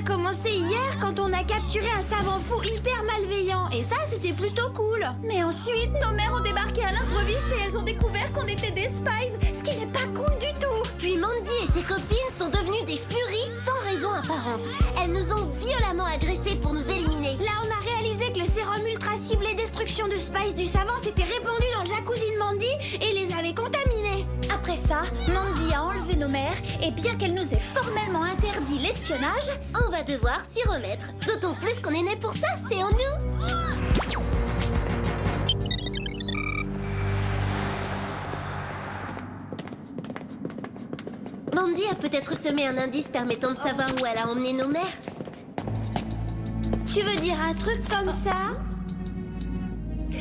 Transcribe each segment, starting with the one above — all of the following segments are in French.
commencé hier quand on a capturé un savant fou hyper malveillant. Et ça, c'était plutôt cool. Mais ensuite, nos mères ont débarqué à l'improviste et elles ont découvert qu'on était des spies, ce qui n'est pas cool du tout. Puis Mandy et ses copines sont devenues des furies sans raison apparente. Elles nous ont violemment agressés pour nous éliminer. Là, on a réalisé que le sérum ultra ciblé destruction de Spice du savant s'était répandu dans le jacuzzi de Mandy et les avait contaminés. Après ça, Mandy a enlevé nos mères et bien qu'elle nous ait formellement interdit l'espionnage, On va devoir s'y remettre. D'autant plus qu'on est nés pour ça, c'est en nous. Mandy a peut-être semé un indice permettant de savoir où elle a emmené nos mères. Tu veux dire un truc comme ça?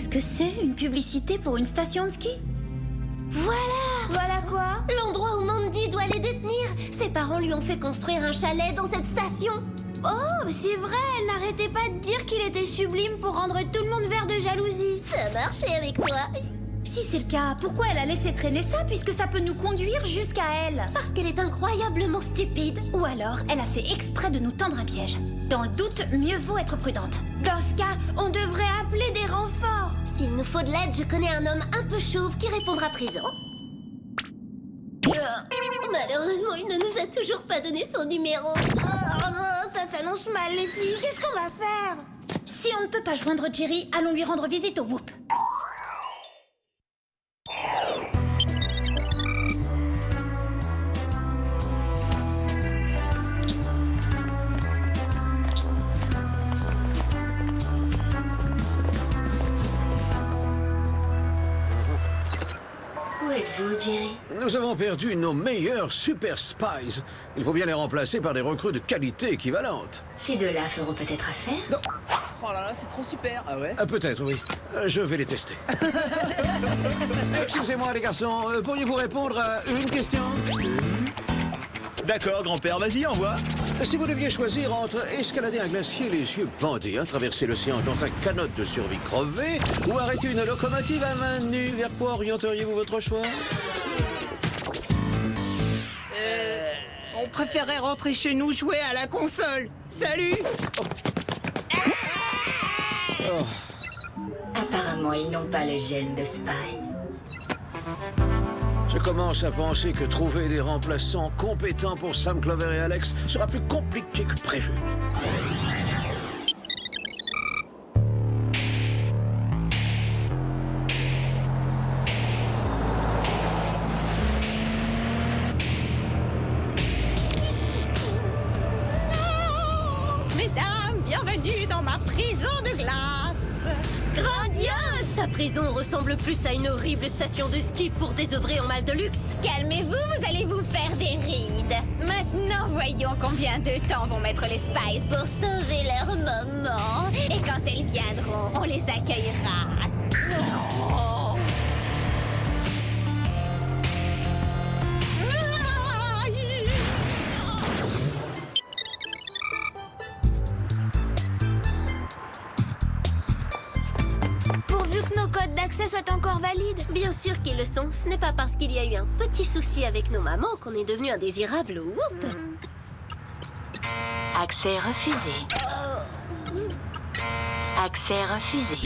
qu'est-ce que c'est? Une publicité pour une station de ski? Voilà! Voilà quoi? L'endroit où Mandy doit les détenir. Ses parents lui ont fait construire un chalet dans cette station. Oh, c'est vrai, elle n'arrêtait pas de dire qu'il était sublime pour rendre tout le monde vert de jalousie. Ça a marché avec moi. Si c'est le cas, pourquoi elle a laissé traîner ça puisque ça peut nous conduire jusqu'à elle? Parce qu'elle est incroyablement stupide. Ou alors, elle a fait exprès de nous tendre un piège. Dans le doute, mieux vaut être prudente. Dans ce cas, on devrait appeler des renforts. S'il nous faut de l'aide, je connais un homme un peu chauve qui répondra présent. Malheureusement, il ne nous a toujours pas donné son numéro. Oh non, ça s'annonce mal les filles. Qu'est-ce qu'on va faire? Si on ne peut pas joindre Jerry, allons lui rendre visite au Whoop. Où êtes-vous, Jerry? Nous avons perdu nos meilleurs super spies. Il faut bien les remplacer par des recrues de qualité équivalente. Ces deux-là feront peut-être affaire. Non. Oh là là, c'est trop super. Ah ouais? Peut-être, oui. Je vais les tester. Excusez-moi, les garçons. Pourriez-vous répondre à une question? D'accord, grand-père, vas-y, envoie. Si vous deviez choisir entre escalader un glacier les yeux bandés, traverser l'océan dans un canot de survie crevé, ou arrêter une locomotive à main nue, vers quoi orienteriez-vous votre choix? On préférait rentrer chez nous jouer à la console. Salut! Apparemment, ils n'ont pas le gène de spy. Je commence à penser que trouver des remplaçants compétents pour Sam, Clover et Alex sera plus compliqué que prévu. Mesdames, bienvenue dans ma prison de glace. Grandiose! Ta prison ressemble plus à une horrible station de ski pour désœuvrer en mal de luxe. Calmez-vous, vous allez vous faire des rides. Maintenant, voyons combien de temps vont mettre les Spies pour sauver leur moment. Et quand elles viendront, on les accueillera. Oh. Pourvu que nos codes d'accès soient encore valides. Bien sûr qu'ils le sont. Ce n'est pas parce qu'il y a eu un petit souci avec nos mamans qu'on est devenu indésirable. Whoop! Accès refusé. Accès refusé.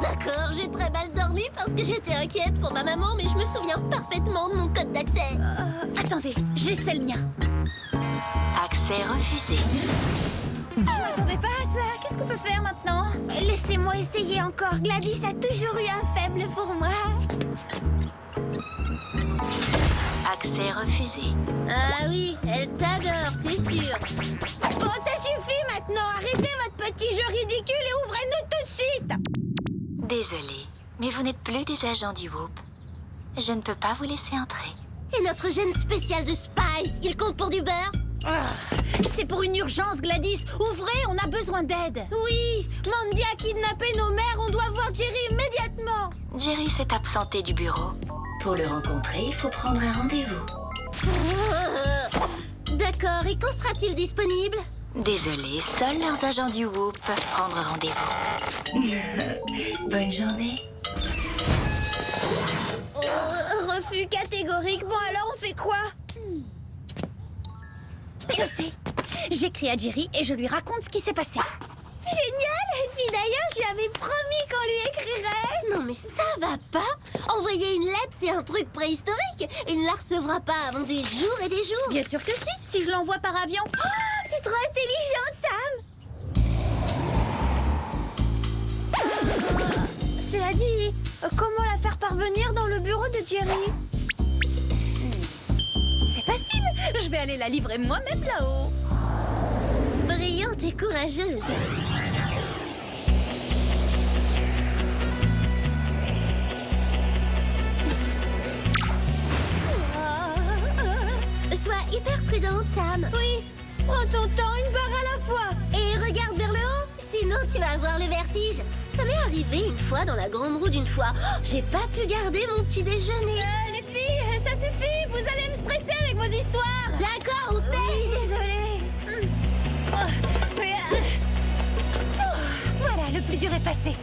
D'accord, j'ai très mal dormi parce que j'étais inquiète pour ma maman, mais je me souviens parfaitement de mon code d'accès. Attendez, j'essaie le mien. Accès refusé. Je m'attendais pas à ça. Qu'est-ce qu'on peut faire maintenant? Laissez-moi essayer encore. Gladys a toujours eu un faible pour moi. Accès refusé. Ah oui, elle t'adore, c'est sûr. Bon, ça suffit maintenant. Arrêtez votre petit jeu ridicule et ouvrez-nous tout de suite. Désolé, mais vous n'êtes plus des agents du Whoop. Je ne peux pas vous laisser entrer. Et notre gène spécial de Spice, il compte pour du beurre? C'est pour une urgence, Gladys. Ouvrez, on a besoin d'aide. Oui, Mandy a kidnappé nos mères. On doit voir Jerry immédiatement. Jerry s'est absenté du bureau. Pour le rencontrer, il faut prendre un rendez-vous. D'accord, et quand sera-t-il disponible? Désolé, seuls leurs agents du Whoop peuvent prendre rendez-vous. Bonne journée. Refus catégorique. Bon, alors on fait quoi? Je sais. J'écris à Jerry et je lui raconte ce qui s'est passé. Génial! Et puis d'ailleurs, je lui avais promis qu'on lui écrirait. Non mais ça va pas. Envoyer une lettre, c'est un truc préhistorique. Il ne la recevra pas avant des jours et des jours. Bien sûr que si je l'envoie par avion. Oh, c'est trop intelligente, Sam. Cela dit, comment la faire parvenir dans le bureau de Jerry? C'est facile, je vais aller la livrer moi-même là-haut. Brillante et courageuse. Sois hyper prudente, Sam. Oui, prends ton temps, une barre à la fois. Et regarde vers le haut, sinon tu vas avoir le vertige. Ça m'est arrivé une fois dans la grande roue d'une fois. Oh, j'ai pas pu garder mon petit déjeuner. Les filles, ça suffit, vous allez me stresser avec vos histoires. D'accord, on se tait. Oui, désolée. Voilà, le plus dur est passé.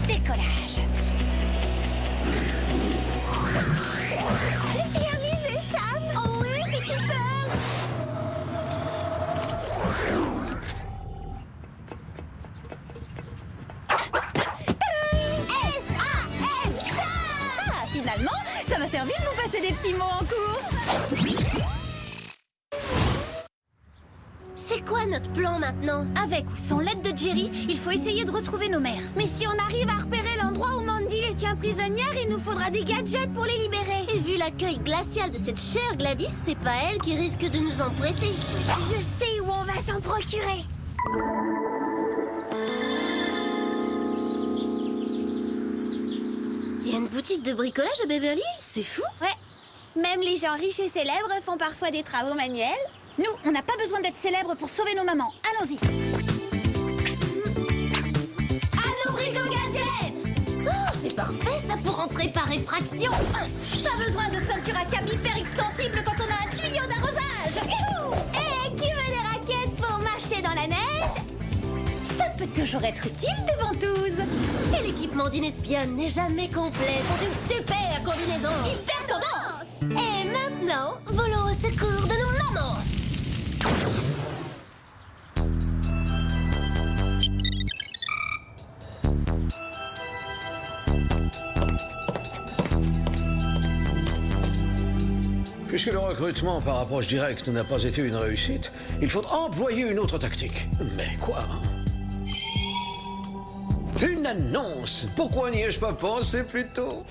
Décollage. Bien visé, Sam. Oh oui, c'est super. Ah, finalement, ça m'a servi de vous passer des petits mots en cours. C'est quoi notre plan maintenant? Avec ou sans l'aide de Jerry, il faut essayer de retrouver nos mères. Mais si on arrive à repérer l'endroit où Mandy les tient prisonnières, il nous faudra des gadgets pour les libérer. Et vu l'accueil glacial de cette chère Gladys, c'est pas elle qui risque de nous en prêter. Je sais où on va s'en procurer. Il y a une boutique de bricolage à Beverly Hills, c'est fou. Ouais. Même les gens riches et célèbres font parfois des travaux manuels. Nous, on n'a pas besoin d'être célèbres pour sauver nos mamans. Allons-y. À nos brico-gadgets! Oh, c'est parfait ça pour entrer par effraction. Pas besoin de ceinture à câble hyper extensible quand on a un tuyau d'arrosage. Et qui veut des raquettes pour marcher dans la neige? Ça peut toujours être utile des ventouses. Et l'équipement d'une espionne n'est jamais complet sans une super combinaison. Hyper tendance. Et maintenant, volons au secours de nos mamans. Puisque le recrutement par approche directe n'a pas été une réussite, il faut employer une autre tactique. Mais quoi? Une annonce! Pourquoi n'y ai-je pas pensé plus tôt?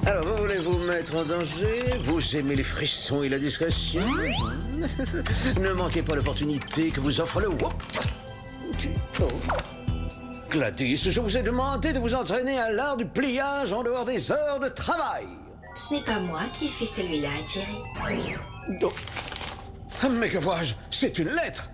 Alors, vous voulez vous mettre en danger? Vous aimez les frissons et la discrétion? Ne manquez pas l'opportunité que vous offre le WOP. Oh. Gladys, je vous ai demandé de vous entraîner à l'art du pliage en dehors des heures de travail. Ce n'est pas moi qui ai fait celui-là, Jerry. Oh. Mais que vois-je? C'est une lettre!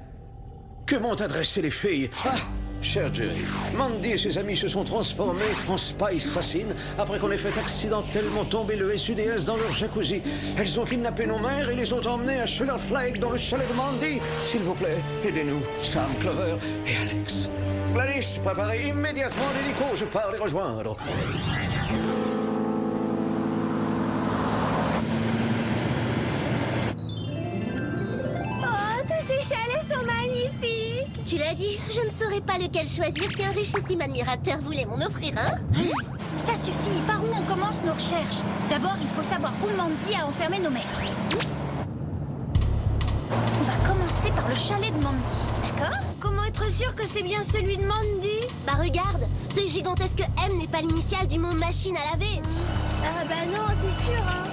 Que m'ont adressé les filles? Ah, cher Jerry, Mandy et ses amis se sont transformés en Spice Assassines après qu'on ait fait accidentellement tomber le SUDS dans leur jacuzzi. Elles ont kidnappé nos mères et les ont emmenés à Sugar Flake dans le chalet de Mandy. S'il vous plaît, aidez-nous, Sam, Clover et Alex. Gladys, préparez immédiatement l'hélico, je pars les rejoindre. Oh, tous ces chalets sont magnifiques. Tu l'as dit, je ne saurais pas lequel choisir si un richissime admirateur voulait m'en offrir un. Ça suffit. Par où on commence nos recherches? D'abord, il faut savoir où Mandy a enfermé nos mères. On va commencer par le chalet de Mandy, d'accord? Comment être sûr que c'est bien celui de Mandy? Bah regarde, ce gigantesque M n'est pas l'initiale du mot machine à laver. Ah bah non, c'est sûr, hein.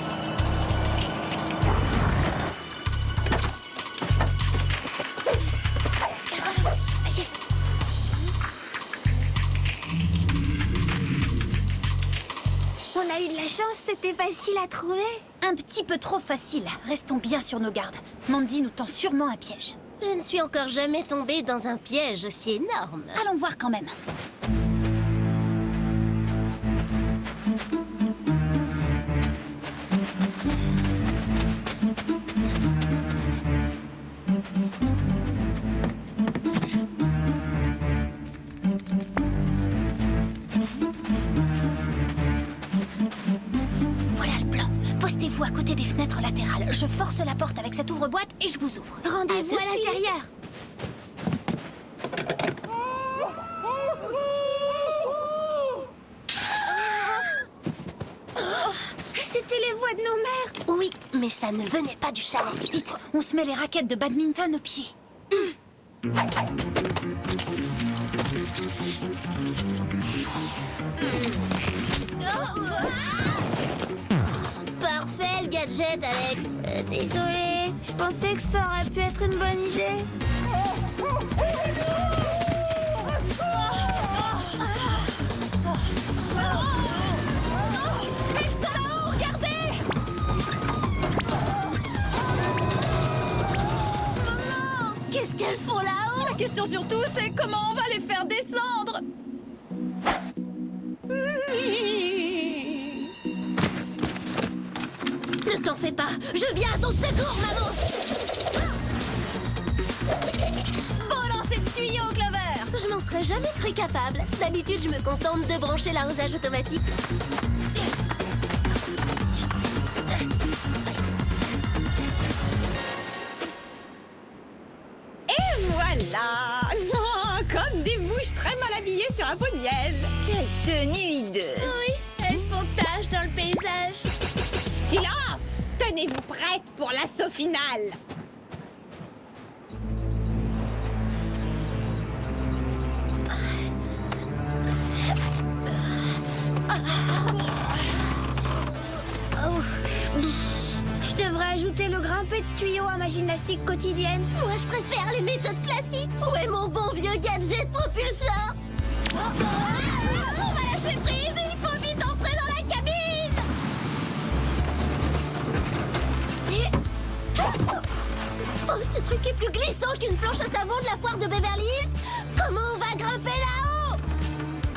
On a eu de la chance, c'était facile à trouver. Un petit peu trop facile. Restons bien sur nos gardes. Mandy nous tend sûrement un piège. Je ne suis encore jamais tombée dans un piège aussi énorme. Allons voir quand même. côté des fenêtres latérales. Je force la porte avec cette ouvre-boîte et je vous ouvre. Rendez-vous à l'intérieur. C'était les voix de nos mères. Oui, mais ça ne venait pas du chalet. Vite, on se met les raquettes de badminton aux pieds. Parfait, le gadget, Alex. Désolée, je pensais que ça aurait pu être une bonne idée. Qu'est-ce qu'elles font là-haut? La question surtout, c'est comment on va les faire descendre. Ne t'en fais pas, je viens à ton secours, maman. Bon lancer de tuyau, Clover. Je m'en serais jamais cru capable. D'habitude, je me contente de brancher l'arrosage automatique. Et voilà. Comme des mouches très mal habillées sur un pot de miel. Quelle tenue hideuse. Oui, elles font tache dans le paysage. Silence! Tenez-vous prête pour l'assaut final. Je devrais ajouter le grimpé de tuyau à ma gymnastique quotidienne. Moi, je préfère les méthodes classiques. Où est mon bon vieux gadget propulseur? On va lâcher prise et il faut vite entrer dans la cabine. Oh, ce truc est plus glissant qu'une planche à savon de la foire de Beverly Hills. Comment on va grimper là-haut?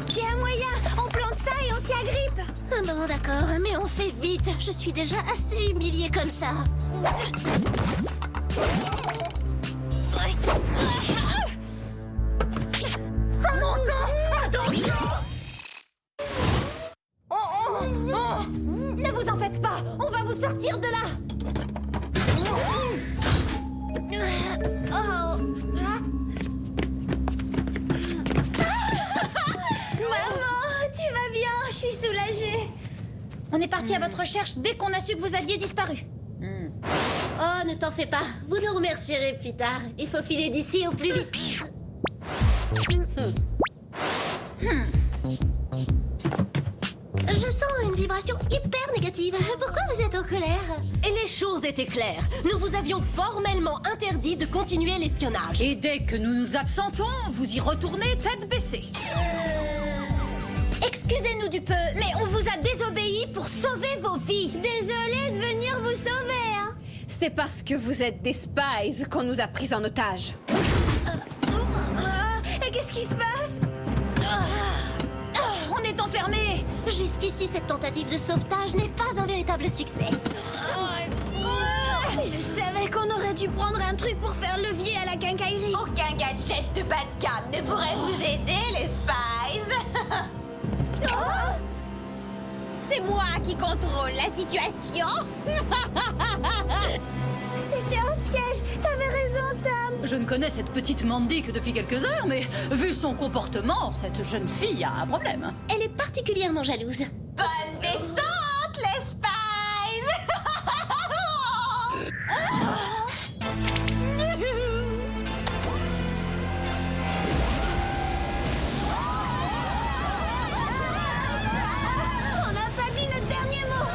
Il y a un moyen, on plante ça et on s'y agrippe. Ah bon, d'accord, mais on fait vite. Je suis déjà assez humiliée comme ça. Ça monte. Attention. Ne vous en faites pas, on va vous sortir de là. Maman, tu vas bien? Je suis soulagée. On est parti à votre recherche dès qu'on a su que vous aviez disparu. Oh, ne t'en fais pas. Vous nous remercierez plus tard. Il faut filer d'ici au plus vite. Je sens une vibration hyper négative. Pourquoi vous êtes en colère? Et les choses étaient claires. Nous vous avions formellement interdit de continuer l'espionnage. Et dès que nous nous absentons, vous y retournez tête baissée. Excusez-nous du peu, mais on vous a désobéi pour sauver vos vies. Désolée de venir vous sauver, hein. C'est parce que vous êtes des spies qu'on nous a pris en otage. Et qu'est-ce qui se passe? On est enfermés. Jusqu'ici, cette tentative de sauvetage n'est pas un véritable succès. Je savais qu'on aurait dû prendre un truc pour faire levier à la quincaillerie. Aucun gadget de bas de gamme ne pourrait vous aider, les spies. C'est moi qui contrôle la situation. C'était un piège. T'avais raison, Sam. Je ne connais cette petite Mandy que depuis quelques heures, mais vu son comportement, cette jeune fille a un problème. Elle est particulièrement jalouse. Bonne descente, les spies. On n'a pas dit notre dernier mot.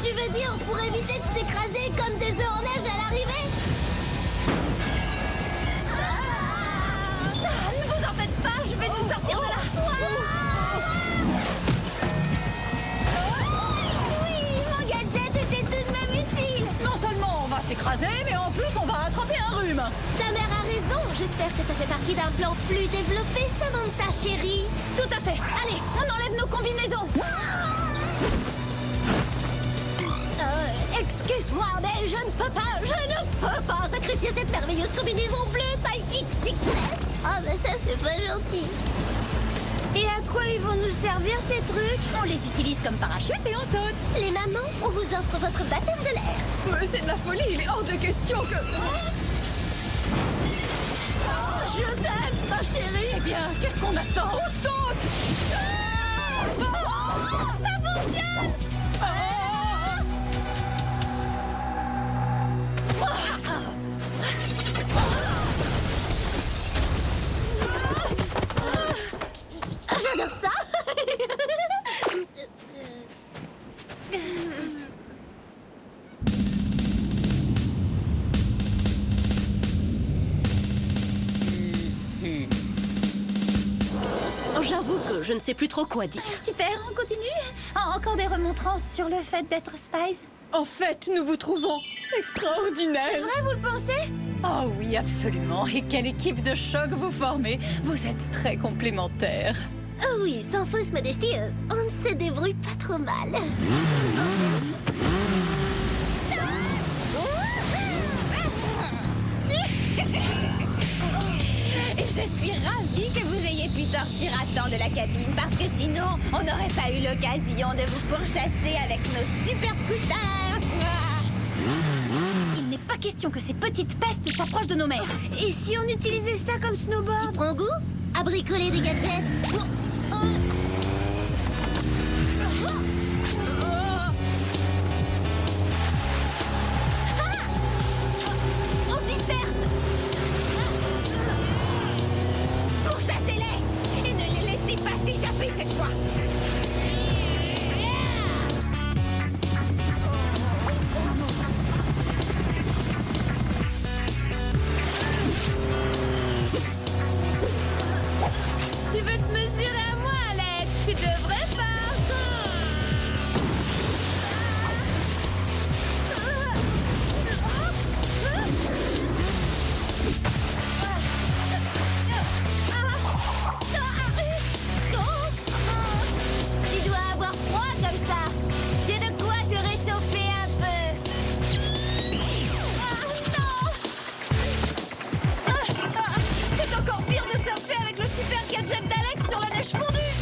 Tu veux dire pour éviter de s'écraser comme des œufs en neige à l'arrivée? Ne vous en faites pas, je vais nous sortir de là. Oui, mon gadget était tout de même utile. Non seulement on va s'écraser, mais en plus on va attraper un rhume. Ta mère a raison. J'espère que ça fait partie d'un plan plus développé, Samantha chérie. Tout à fait. Allez, on enlève nos combinaisons. Excuse-moi, mais je ne peux pas sacrifier cette merveilleuse combinaison bleue taille XXL. Oh, mais ça, c'est pas gentil. Et à quoi ils vont nous servir ces trucs? On les utilise comme parachute et on saute. Les mamans, on vous offre votre baptême de l'air. Mais c'est de la folie, il est hors de question que... Je t'aime, ma chérie. Eh bien, qu'est-ce qu'on attend? On saute. Ça fonctionne! J'adore ça. J'avoue que je ne sais plus trop quoi dire. Super, on continue. Encore des remontrances sur le fait d'être Spice? En fait, nous vous trouvons extraordinaire. C'est vrai, vous le pensez? Oh oui, absolument. Et quelle équipe de choc vous formez. Vous êtes très complémentaires. Oh oui, sans fausse modestie, on ne se débrouille pas trop mal. Je suis ravie que vous ayez pu sortir à temps de la cabine, parce que sinon, on n'aurait pas eu l'occasion de vous pourchasser avec nos super scooters. Il n'est pas question que ces petites pestes s'approchent de nos mères. Et si on utilisait ça comme snowboard? Prends goût à bricoler des gadgets. On se disperse. Pourchassez-les et ne les laissez pas s'échapper cette fois. Tu veux te mesurer à moi, Alex? Tu devrais pas. Tu dois avoir froid comme ça. J'ai de quoi te réchauffer un peu. C'est encore pire de surfer avec le super gadget d'Alex sur la neige fondue.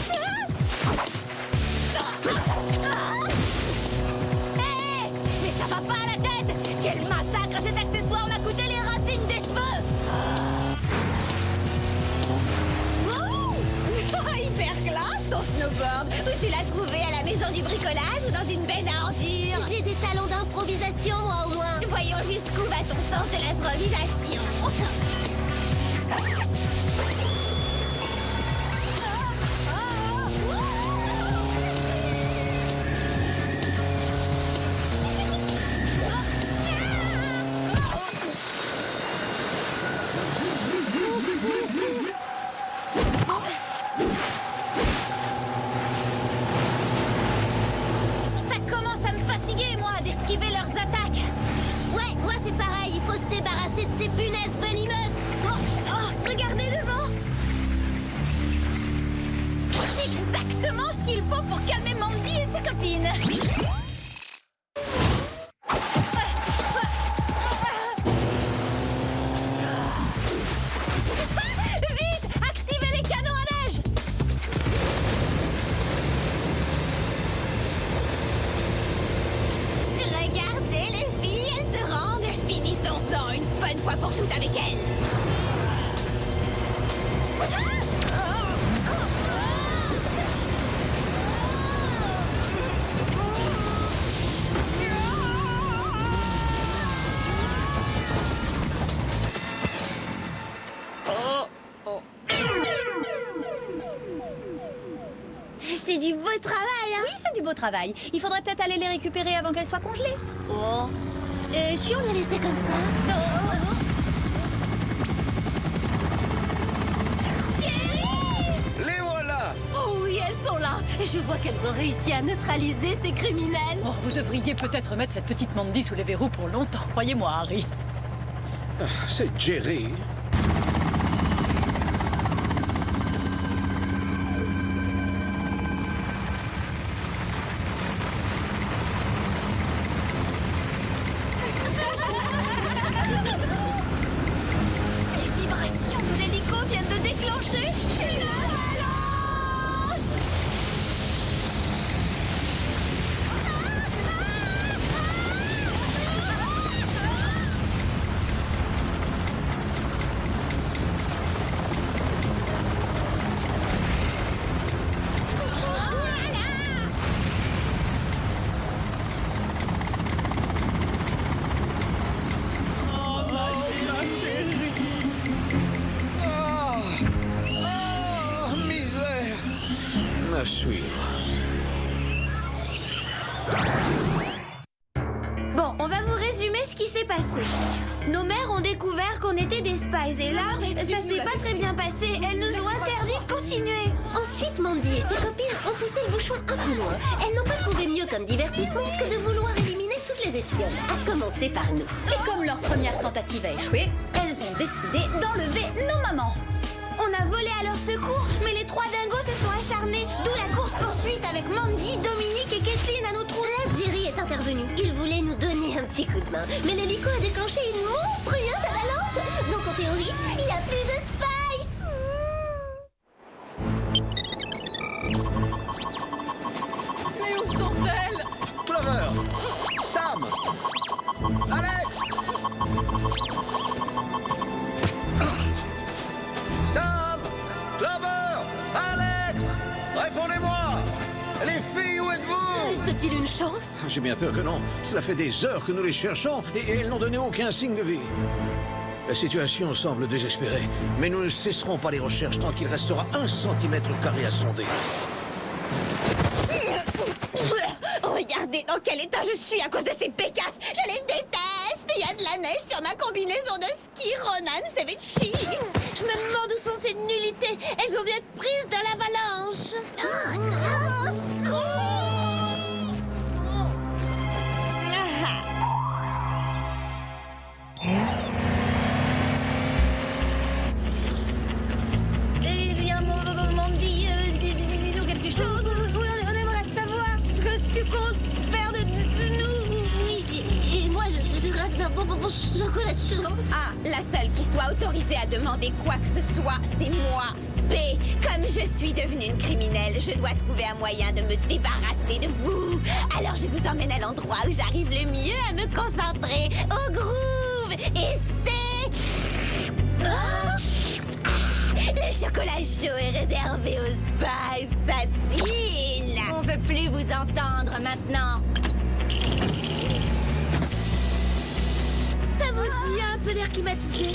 Hé, mais ça va pas à la tête. Quel massacre cet accessoire m'a coûté les racines des cheveux. Hyper classe ton snowboard. Où tu l'as trouvé, à la maison du bricolage ou dans une benne à ordures? J'ai des talents d'improvisation, moi au moins. Voyons jusqu'où va ton sens de l'improvisation. Ça commence à me fatiguer, moi, d'esquiver leurs attaques. Ouais, moi c'est pareil. Il faut se débarrasser de ces punaises venimeuses. Regardez devant. Exactement ce qu'il faut pour calmer Mandy et ses copines. Vite, activez les canons à neige. Regardez les filles, elles se rendent. Finissons-en une bonne fois pour toutes avec elles. C'est du beau travail, hein? Oui, c'est du beau travail. Il faudrait peut-être aller les récupérer avant qu'elles soient congelées. Oh. Et si on les laissait comme ça? Les voilà! Oh oui, elles sont là. Et je vois qu'elles ont réussi à neutraliser ces criminels. Oh, vous devriez peut-être mettre cette petite Mandy sous les verrous pour longtemps. Croyez-moi, Harry. Ah, c'est Jerry. Les vibrations de l'hélico viennent de déclencher une avalanche. passé. Nos mères ont découvert qu'on était des spies et là, ça s'est pas très bien passé. Elles nous ont interdit de continuer. Ensuite, Mandy et ses copines ont poussé le bouchon un peu loin. Elles n'ont pas trouvé mieux comme divertissement que de vouloir éliminer toutes les espionnes, à commencer par nous. Et comme leur première tentative a échoué, elles ont décidé d'enlever nos mamans. On a volé à leur secours, mais les 3 dingos se sont acharnés, d'où la course-poursuite avec Mandy, Dominique et Kathleen à nos trous. Là, Jerry est intervenu. Il voulait nous donner un petit coup de main, mais l'hélico a déclenché une monstrueuse avalanche. Donc en théorie, il n'y a plus de Spice. Mais où sont-elles? Clover, Sam, Alex, Sam, Clover, Alex, répondez-moi. Les filles, où êtes-vous? Reste-t-il une chance? J'ai bien peur que non. Cela fait des heures que nous les cherchons et elles n'ont donné aucun signe de vie. La situation semble désespérée, mais nous ne cesserons pas les recherches tant qu'il restera 1 cm² à sonder. Regardez dans quel état je suis à cause de ces pécasses. Je les déteste. Il y a de la neige sur ma combinaison de ski Ronan Sevechi. Je me demande où sont ces nullités. Elles ont dû être prises dans l'avalanche. Eh bien, Mandy, dis-nous quelque chose. Oui, on aimerait savoir ce que tu comptes faire de nous. Oui, et moi, je rêve d'un bon chocolat chaud. Ah, la seule qui soit autorisée à demander quoi que ce soit, c'est moi. B, comme je suis devenue une criminelle, je dois trouver un moyen de me débarrasser de vous. Alors je vous emmène à l'endroit où j'arrive le mieux à me concentrer, au groove. Et c'est... Le chocolat chaud est réservé aux Spice assassines. On veut plus vous entendre maintenant. Ça vous dit un peu d'air climatisé?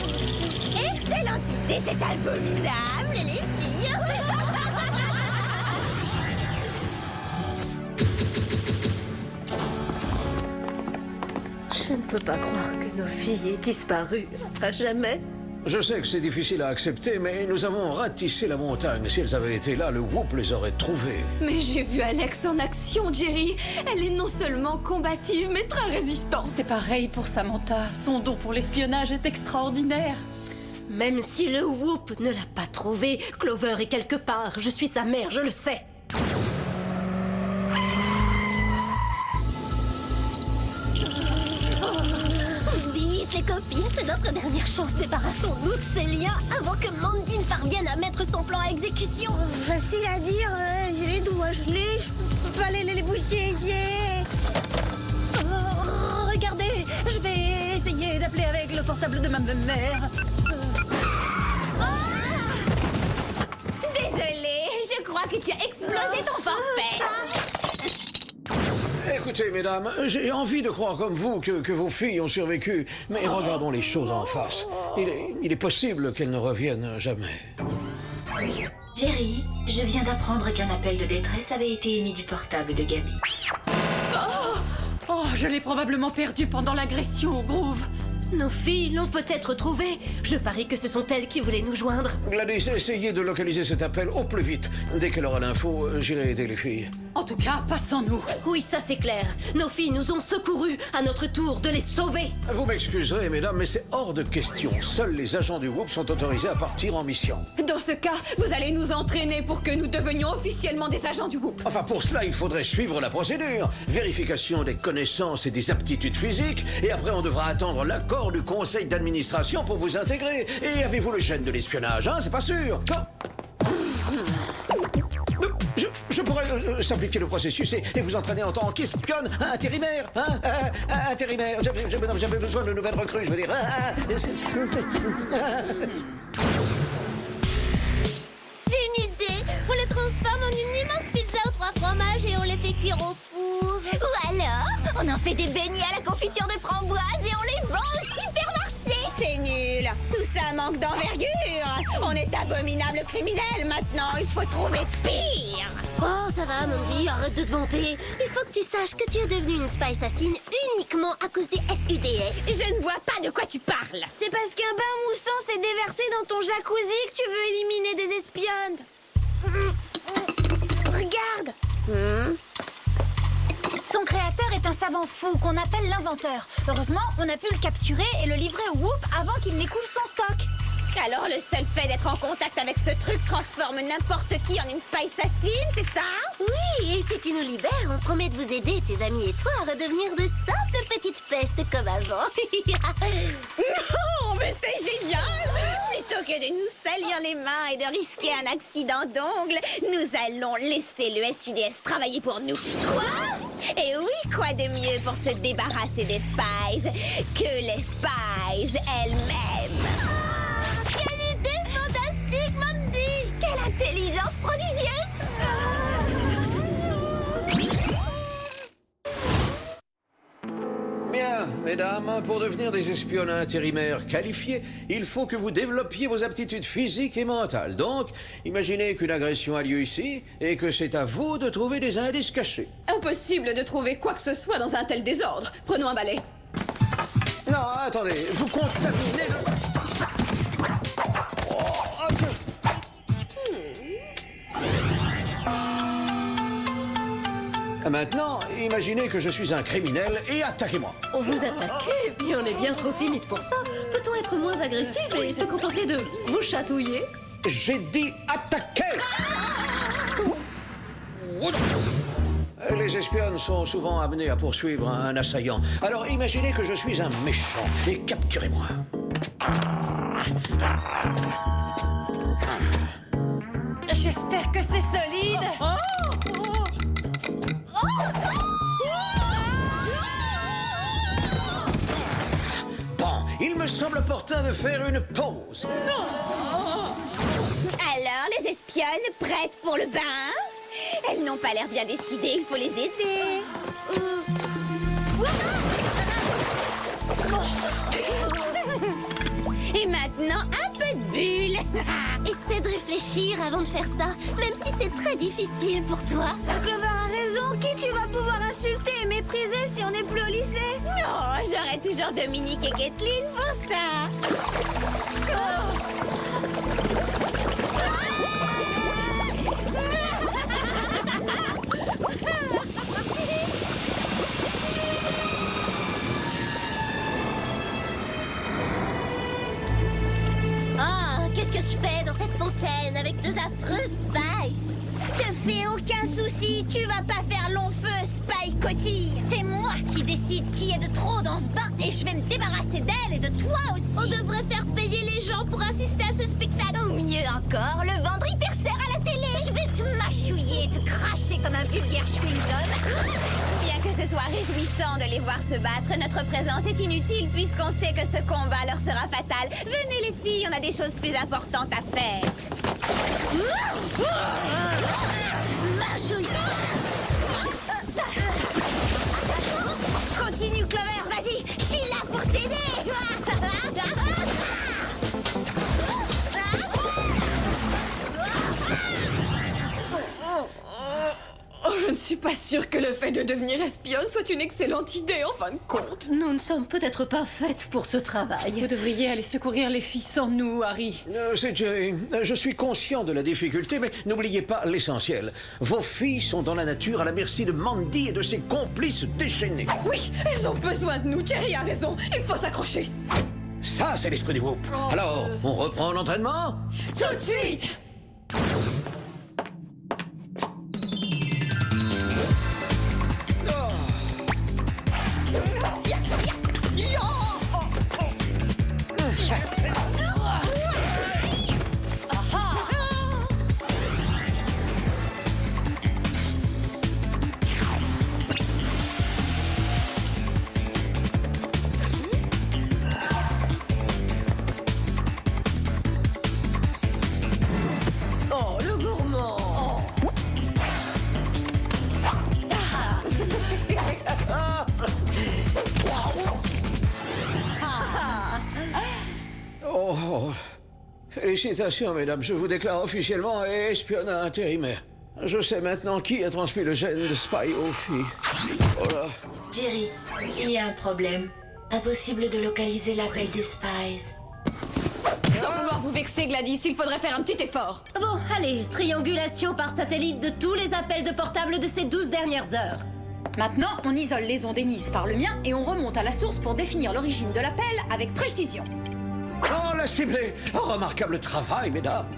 Excellente idée, c'est abominable, les filles. Je ne peux pas croire que nos filles aient disparu à jamais. Je sais que c'est difficile à accepter, mais nous avons ratissé la montagne. Si elles avaient été là, le Whoop les aurait trouvées. Mais j'ai vu Alex en action, Jerry. Elle est non seulement combative, mais très résistante. C'est pareil pour Samantha. Son don pour l'espionnage est extraordinaire. Même si le Whoop ne l'a pas trouvé, Clover est quelque part. Je suis sa mère, je le sais. Vite, les copines, c'est notre dernière chance. Débarrassons-nous de ces liens avant que Mandy ne parvienne à mettre son plan à exécution. Facile à dire, j'ai les doigts gelés, je peux pas les bouger, Regardez, je vais essayer d'appeler avec le portable de ma mère. Désolée, je crois que tu as explosé ton forfait. Écoutez, mesdames, j'ai envie de croire comme vous que vos filles ont survécu, mais regardons les choses en face. Il est possible qu'elles ne reviennent jamais. Jerry, je viens d'apprendre qu'un appel de détresse avait été émis du portable de Gabi. Oh, je l'ai probablement perdu pendant l'agression au Groove. Nos filles l'ont peut-être trouvé. Je parie que ce sont elles qui voulaient nous joindre. Gladys, essayez de localiser cet appel au plus vite. Dès qu'elle aura l'info, j'irai aider les filles. En tout cas, passons-nous. Oui, ça c'est clair. Nos filles nous ont secourus. À notre tour de les sauver. Vous m'excuserez, mesdames, mais c'est hors de question. Seuls les agents du Whoop sont autorisés à partir en mission. Dans ce cas, vous allez nous entraîner pour que nous devenions officiellement des agents du Whoop. Enfin, pour cela, il faudrait suivre la procédure. Vérification des connaissances et des aptitudes physiques. Et après, on devra attendre l'accord du conseil d'administration pour vous intégrer. Et avez-vous le gène de l'espionnage, hein? C'est pas sûr. Je pourrais simplifier le processus et vous entraîner en tant qu'espionne intérimaire, hein? Intérimaire. J'avais besoin de nouvelles recrues, je veux dire. J'ai une idée. On les transforme en une immense pizza aux 3 fromages et on les fait cuire au four. Ou alors, on en fait des beignets à la confiture de framboise et on les vend au supermarché. C'est nul. Tout ça manque d'envergure. On est abominable criminel maintenant. Il faut trouver pire. Oh, ça va, Mandy, arrête de te vanter. Il faut que tu saches que tu es devenue une spy assassine uniquement à cause du SUDS. Je ne vois pas de quoi tu parles. C'est parce qu'un bain moussant s'est déversé dans ton jacuzzi que tu veux éliminer des espionnes. Regarde. Son créateur est un savant fou qu'on appelle l'inventeur. Heureusement, on a pu le capturer et le livrer au Whoop avant qu'il n'écoule son stock. Alors le seul fait d'être en contact avec ce truc transforme n'importe qui en une spy assassine, c'est ça? Oui, et si tu nous libères, on promet de vous aider, tes amis et toi, à redevenir de simples petites pestes comme avant. Non, mais c'est génial! Plutôt que de nous salir les mains et de risquer un accident d'ongle, nous allons laisser le SUDS travailler pour nous. Quoi? Et oui, quoi de mieux pour se débarrasser des spies que les spies elles-mêmes? Quelle idée fantastique, Mandy! Quelle intelligence prodigieuse! Bien, mesdames, pour devenir des espionnes intérimaires qualifiés, il faut que vous développiez vos aptitudes physiques et mentales. Donc, imaginez qu'une agression a lieu ici et que c'est à vous de trouver des indices cachés. Impossible de trouver quoi que ce soit dans un tel désordre. Prenons un balai. Non, attendez, vous contaminez le... Maintenant, imaginez que je suis un criminel et attaquez-moi. Vous attaquez? Mais on est bien trop timide pour ça. Peut-on être moins agressif et se contenter de vous chatouiller? J'ai dit attaquer! Les espionnes sont souvent amenées à poursuivre un assaillant. Alors imaginez que je suis un méchant et capturez-moi. J'espère que c'est solide. Bon, il me semble opportun de faire une pause. Alors, les espionnes prêtes pour le bain? Elles n'ont pas l'air bien décidées, il faut les aider. Et maintenant, un peu de bulle. Essaie de réfléchir avant de faire ça, même si c'est très difficile pour toi. Clover a raison. Qui tu vas pouvoir insulter et mépriser si on n'est plus au lycée? Non, j'aurai toujours Dominique et Kathleen pour ça. Ah, qu'est-ce que je fais dans cette fontaine avec deux affreux spies? Te fais aucun souci. Tu vas pas faire long feu, Spy Cotille. C'est moi qui décide qui est de trop dans ce bain et je vais me débarrasser d'elle et de toi aussi. On devrait faire payer les gens pour assister à ce spectacle. Ou mieux encore, le vendre hyper cher à la télé. Je vais te mâchouiller et te cracher comme un vulgaire chewing-gum. Bien que ce soit réjouissant de les voir se battre, notre présence est inutile puisqu'on sait que ce combat leur sera fatal. Venez les filles, on a des choses plus importantes à faire. Continue, Clover. Vas-y. Je suis là pour t'aider. Oh, je ne suis pas sûre que le fait de devenir espionne soit une excellente idée, en fin de compte. Nous ne sommes peut-être pas faites pour ce travail. Vous devriez aller secourir les filles sans nous, Harry. C'est Jerry. Je suis conscient de la difficulté, mais n'oubliez pas l'essentiel. Vos filles sont dans la nature à la merci de Mandy et de ses complices déchaînés. Oui, elles ont besoin de nous. Jerry a raison. Il faut s'accrocher. Ça, c'est l'esprit du Whoop. Alors, on reprend l'entraînement? Tout de suite. Oh, le gourmand! Oh, Félicitations, mesdames. Je vous déclare officiellement espionnat intérimaire. Je sais maintenant qui a transmis le gène de Spy aux filles. Oh là. Jerry, il y a un problème. Impossible de localiser l'appel des Spies. Sans vouloir vous vexer, Gladys, il faudrait faire un petit effort. Bon, allez, triangulation par satellite de tous les appels de portable de ces 12 dernières heures. Maintenant, on isole les ondes émises par le mien et on remonte à la source pour définir l'origine de l'appel avec précision. Oh, la ciblée! Oh, remarquable travail, mesdames.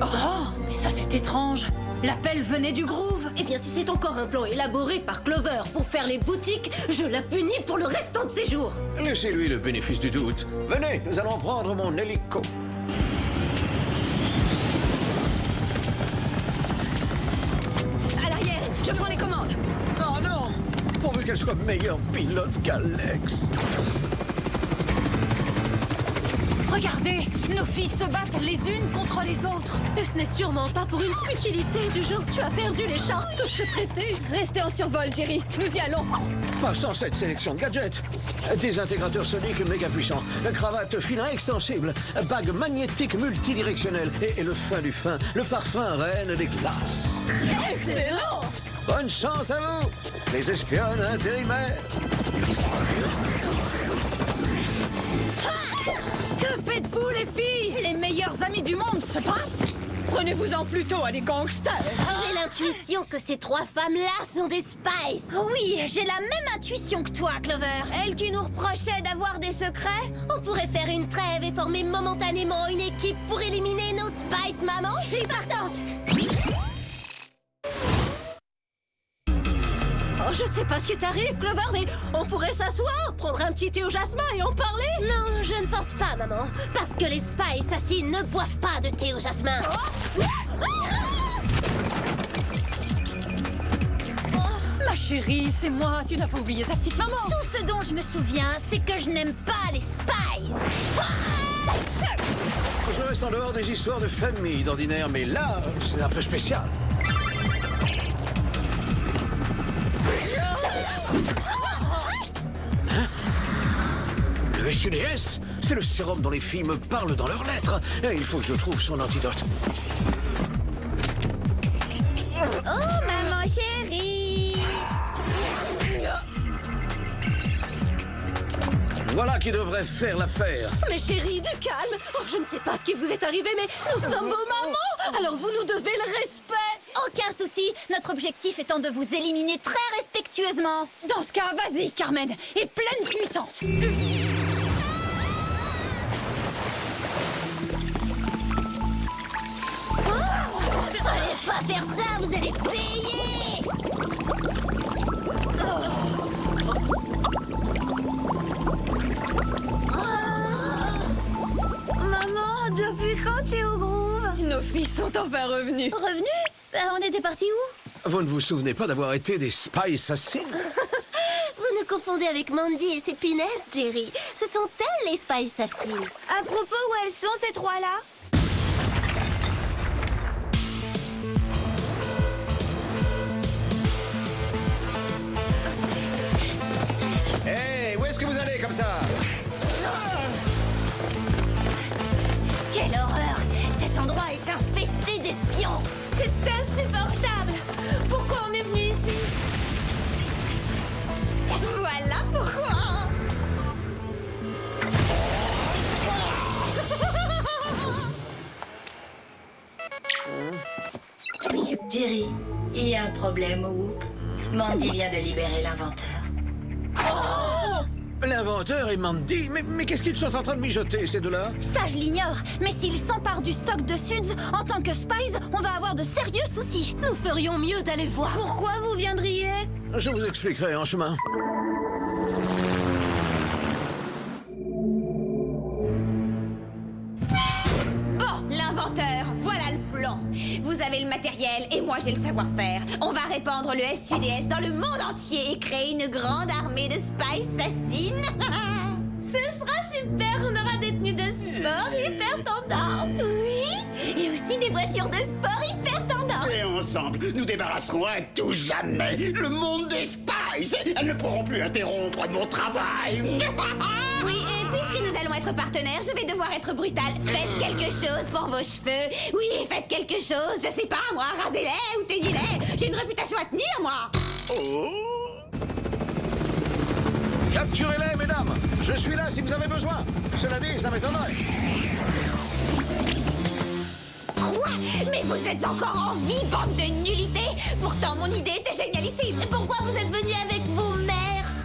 Oh, mais ça c'est étrange. L'appel venait du Groove. Eh bien, si c'est encore un plan élaboré par Clover pour faire les boutiques, je la punis pour le restant de ses jours. Laissez-lui le bénéfice du doute. Venez, nous allons prendre mon hélico. À l'arrière, je prends les commandes. Oh non! Pourvu qu'elle soit meilleure pilote qu'Alex. Regardez, nos filles se battent les unes contre les autres. Et ce n'est sûrement pas pour une futilité du genre tu as perdu l'écharpe que je te prêtais. Restez en survol, Jerry. Nous y allons. Passons cette sélection de gadgets. Désintégrateurs soniques méga puissants, cravate filin extensible, bague magnétique multidirectionnelle et le fin du fin, le parfum reine des glaces. Excellent! Bonne chance à vous, les espionnes intérimaires. Que faites-vous, les filles? Les meilleures amies du monde se battent. Prenez-vous-en plutôt à des gangsters. J'ai l'intuition que ces trois femmes-là sont des Spies. Oui, j'ai la même intuition que toi, Clover. Elle qui nous reprochait d'avoir des secrets? On pourrait faire une trêve et former momentanément une équipe pour éliminer nos Spies, maman. Je suis partante. Oh, je sais pas ce qui t'arrive, Clover, mais on pourrait s'asseoir, prendre un petit thé au jasmin et en parler. Non, je ne pense pas, maman. Parce que les Spies assassins ne boivent pas de thé au jasmin. Ma chérie, c'est moi, tu n'as pas oublié ta petite maman. Tout ce dont je me souviens, c'est que je n'aime pas les Spies. Je reste en dehors des histoires de famille d'ordinaire, mais là, c'est un peu spécial. Hein? Le SUDS, c'est le sérum dont les filles me parlent dans leurs lettres. Et il faut que je trouve son antidote. Oh, maman chérie! Voilà qui devrait faire l'affaire. Mais chérie, du calme. Oh, je ne sais pas ce qui vous est arrivé, mais nous sommes vos mamans. Alors vous nous devez le respect. Aucun souci, notre objectif étant de vous éliminer très respectueusement. Dans ce cas, vas-y, Carmen, et pleine puissance. Allez pas faire ça, vous allez payer. Maman, depuis quand t'es au Groove? Nos filles sont enfin revenues. Revenu? On était partis où? Vous ne vous souvenez pas d'avoir été des Spies assassins? Vous nous confondez avec Mandy et ses punaises, Jerry. Ce sont elles les Spies assassines. À propos, où elles sont ces trois-là? Hey, où est-ce que vous allez comme ça? Quelle horreur! Cet endroit est infesté d'espions! C'est insupportable! Pourquoi on est venu ici? Voilà pourquoi! Jerry, il y a un problème au Whoop. Mandy vient de libérer l'inventeur. L'inventeur et Mandy? Mais qu'est-ce qu'ils sont en train de mijoter, ces deux-là? Ça, je l'ignore. Mais s'ils s'emparent du stock de Suds, en tant que Spies, on va avoir de sérieux soucis. Nous ferions mieux d'aller voir. Pourquoi vous viendriez? Je vous expliquerai en chemin. Bon, l'inventeur, voilà le plan. Vous avez le matériel et moi j'ai le savoir-faire. On va répandre le SUDS dans le monde entier et créer une grande armée de Spies assassines. Ce sera super, on aura des tenues de sport hyper tendance. Oui, et aussi des voitures de sport hyper tendance. Et ensemble, nous débarrasserons à tout jamais le monde des Spies. Elles ne pourront plus interrompre mon travail. Oui, et puisque nous allons être être partenaire, je vais devoir être brutale. Faites quelque chose pour vos cheveux. Oui, faites quelque chose. Je sais pas, moi, rasez-les ou teignez-les. J'ai une réputation à tenir, moi. Capturez-les, mesdames. Je suis là si vous avez besoin. Cela dit, ça m'étonnerait. Quoi? Mais vous êtes encore en vie, bande de nullité. Pourtant, mon idée était génialissime. Pourquoi vous êtes venus avec vos mères?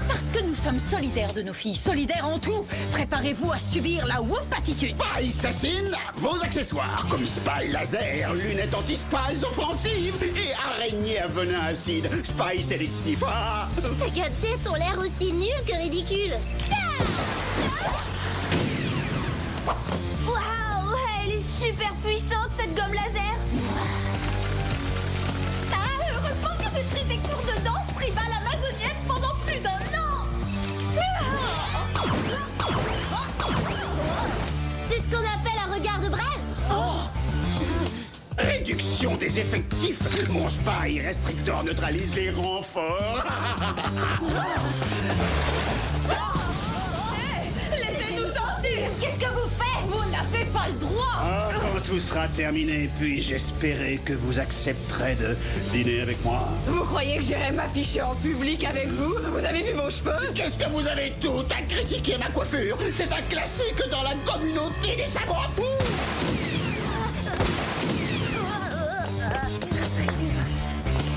Parce que nous sommes solidaires de nos filles, solidaires en tout. Préparez-vous à subir la whoop attitude. Spy Assassin, vos accessoires comme Spy Laser, lunettes anti-spies offensives et araignées à venin acide, Spy sélectif. Ah. Ces gadgets ont l'air aussi nuls que ridicules. Waouh, elle est super puissante, cette gomme laser. Heureusement que j'ai pris des cours de danse tribale amazonienne pendant plus d'1 an. C'est ce qu'on appelle un regard de braise. Réduction des effectifs. Mon Spy Restrictor neutralise les renforts. Laissez-nous sortir. Qu'est-ce que vous faites? Vous n'avez pas le droit. Ah, quand tout sera terminé, puis-je espérer que vous accepterez de dîner avec moi? Vous croyez que j'irai m'afficher en public avec vous? Vous avez vu vos cheveux? Qu'est-ce que vous avez tout à critiquer ma coiffure? C'est un classique dans la communauté des savants fous.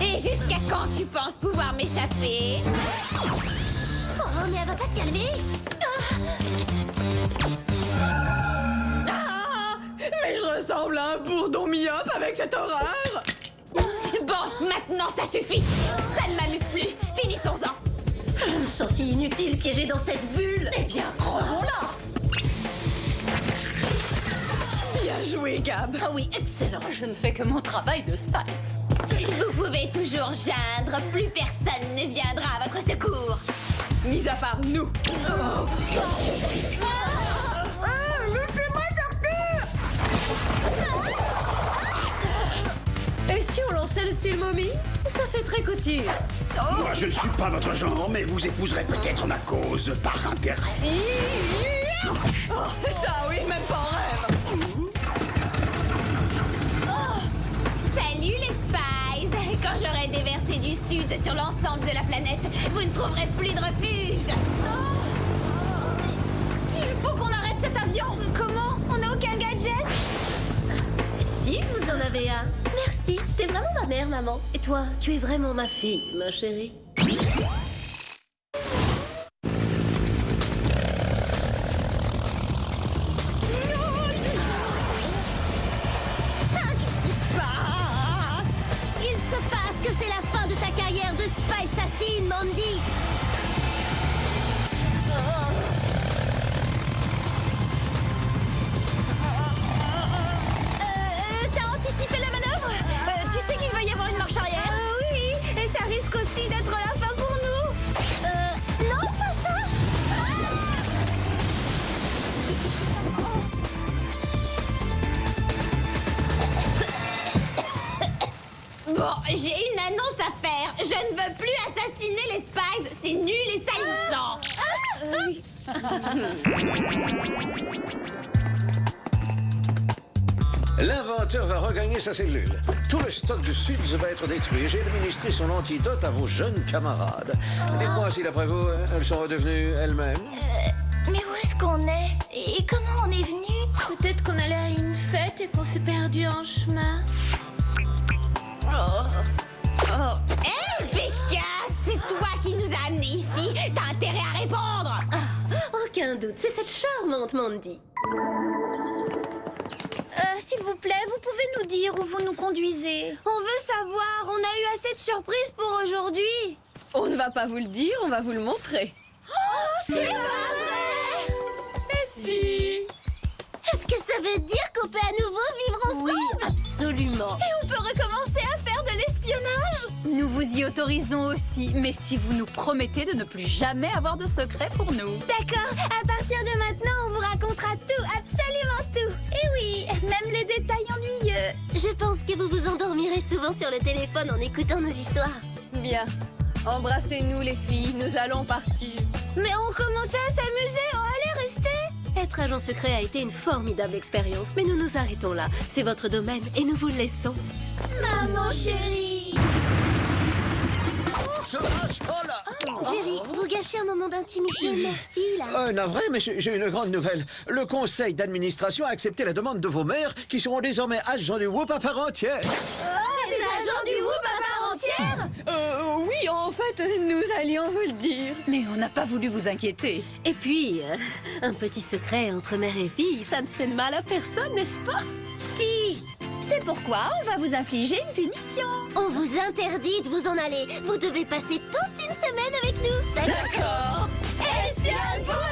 Et jusqu'à quand tu penses pouvoir m'échapper? Oh, mais elle va pas se calmer. Mais je ressemble à un bourdon myope avec cette horreur. Bon, maintenant ça suffit. Ça ne m'amuse plus. Finissons-en. Je me sens si inutile piégée dans cette bulle. Eh bien, crevons-la. Bien joué, Gab. Ah oui, excellent. Je ne fais que mon travail de spy. Vous pouvez toujours geindre. Plus personne ne viendra à votre secours. Mis à part nous. Laissez-moi sortir. Et si on lançait le style momie? Ça fait très couture. Moi, je ne suis pas votre genre, mais vous épouserez peut-être ma cause par intérêt. Oh, c'est ça, oui, même pas en rêve. Salut les Spies. Quand j'aurai déversé du sud sur l'ensemble de la planète, vous ne trouverez plus de refuge. Il faut qu'on arrête cet avion. Comment? On n'a aucun gadget? Si, vous en avez un. Merci, t'es vraiment ma mère, maman. Et toi, tu es vraiment ma fille, ma chérie. Il se passe que c'est la fin de ta carrière de Spy Assassin, Mandy. T'as anticipé la manœuvre? Tu sais qu'il va y avoir une marche arrière? Oui, et ça risque aussi d'être la fin pour nous. Non, pas ça. Bon, j'ai une annonce à faire. Je ne veux plus assassiner les Spies. C'est nul et salissant. L'inventeur va regagner sa cellule. Tout le stock de Suds va être détruit. J'ai administré son antidote à vos jeunes camarades. Dites-moi si, d'après vous, elles sont redevenues elles-mêmes. Mais où est-ce qu'on est? Et comment on est venu? Peut-être qu'on allait à une fête et qu'on s'est perdu en chemin. Hé, Becca, c'est toi qui nous as amenés ici. T'as intérêt à répondre. Aucun doute, c'est cette charmante Mandy. S'il vous plaît, vous pouvez nous dire où vous nous conduisez? On veut savoir, on a eu assez de surprises pour aujourd'hui. On ne va pas vous le dire, on va vous le montrer. C'est pas vrai! Si. Est-ce que ça veut dire qu'on peut à nouveau vivre ensemble? Oui, absolument. Et on peut recommencer à faire de l'espionnage? Nous vous y autorisons aussi, mais si vous nous promettez de ne plus jamais avoir de secret pour nous. D'accord, à partir de maintenant, on vous racontera tout, absolument tout. Eh oui, même les détails ennuyeux. Je pense que vous vous endormirez souvent sur le téléphone en écoutant nos histoires. Bien. Embrassez-nous les filles, nous allons partir. Mais on commençait à s'amuser, allez, restez. Eh Être agent secret a été une formidable expérience, mais nous nous arrêtons là. C'est votre domaine et nous vous le laissons. Maman chérie. Jerry, vous gâchez un moment d'intimité, mère-fille, là. Navré, mais j'ai une grande nouvelle. Le conseil d'administration a accepté la demande de vos mères, qui seront désormais agents du Whoop à part entière. Oh, des agents du Whoop à part entière? Oui, en fait, nous allions vous le dire. Mais on n'a pas voulu vous inquiéter. Et puis, un petit secret entre mère et fille, ça ne fait de mal à personne, n'est-ce pas? Si. C'est pourquoi on va vous infliger une punition. On vous interdit de vous en aller. Vous devez passer toute une semaine avec nous. D'accord. Espionne pour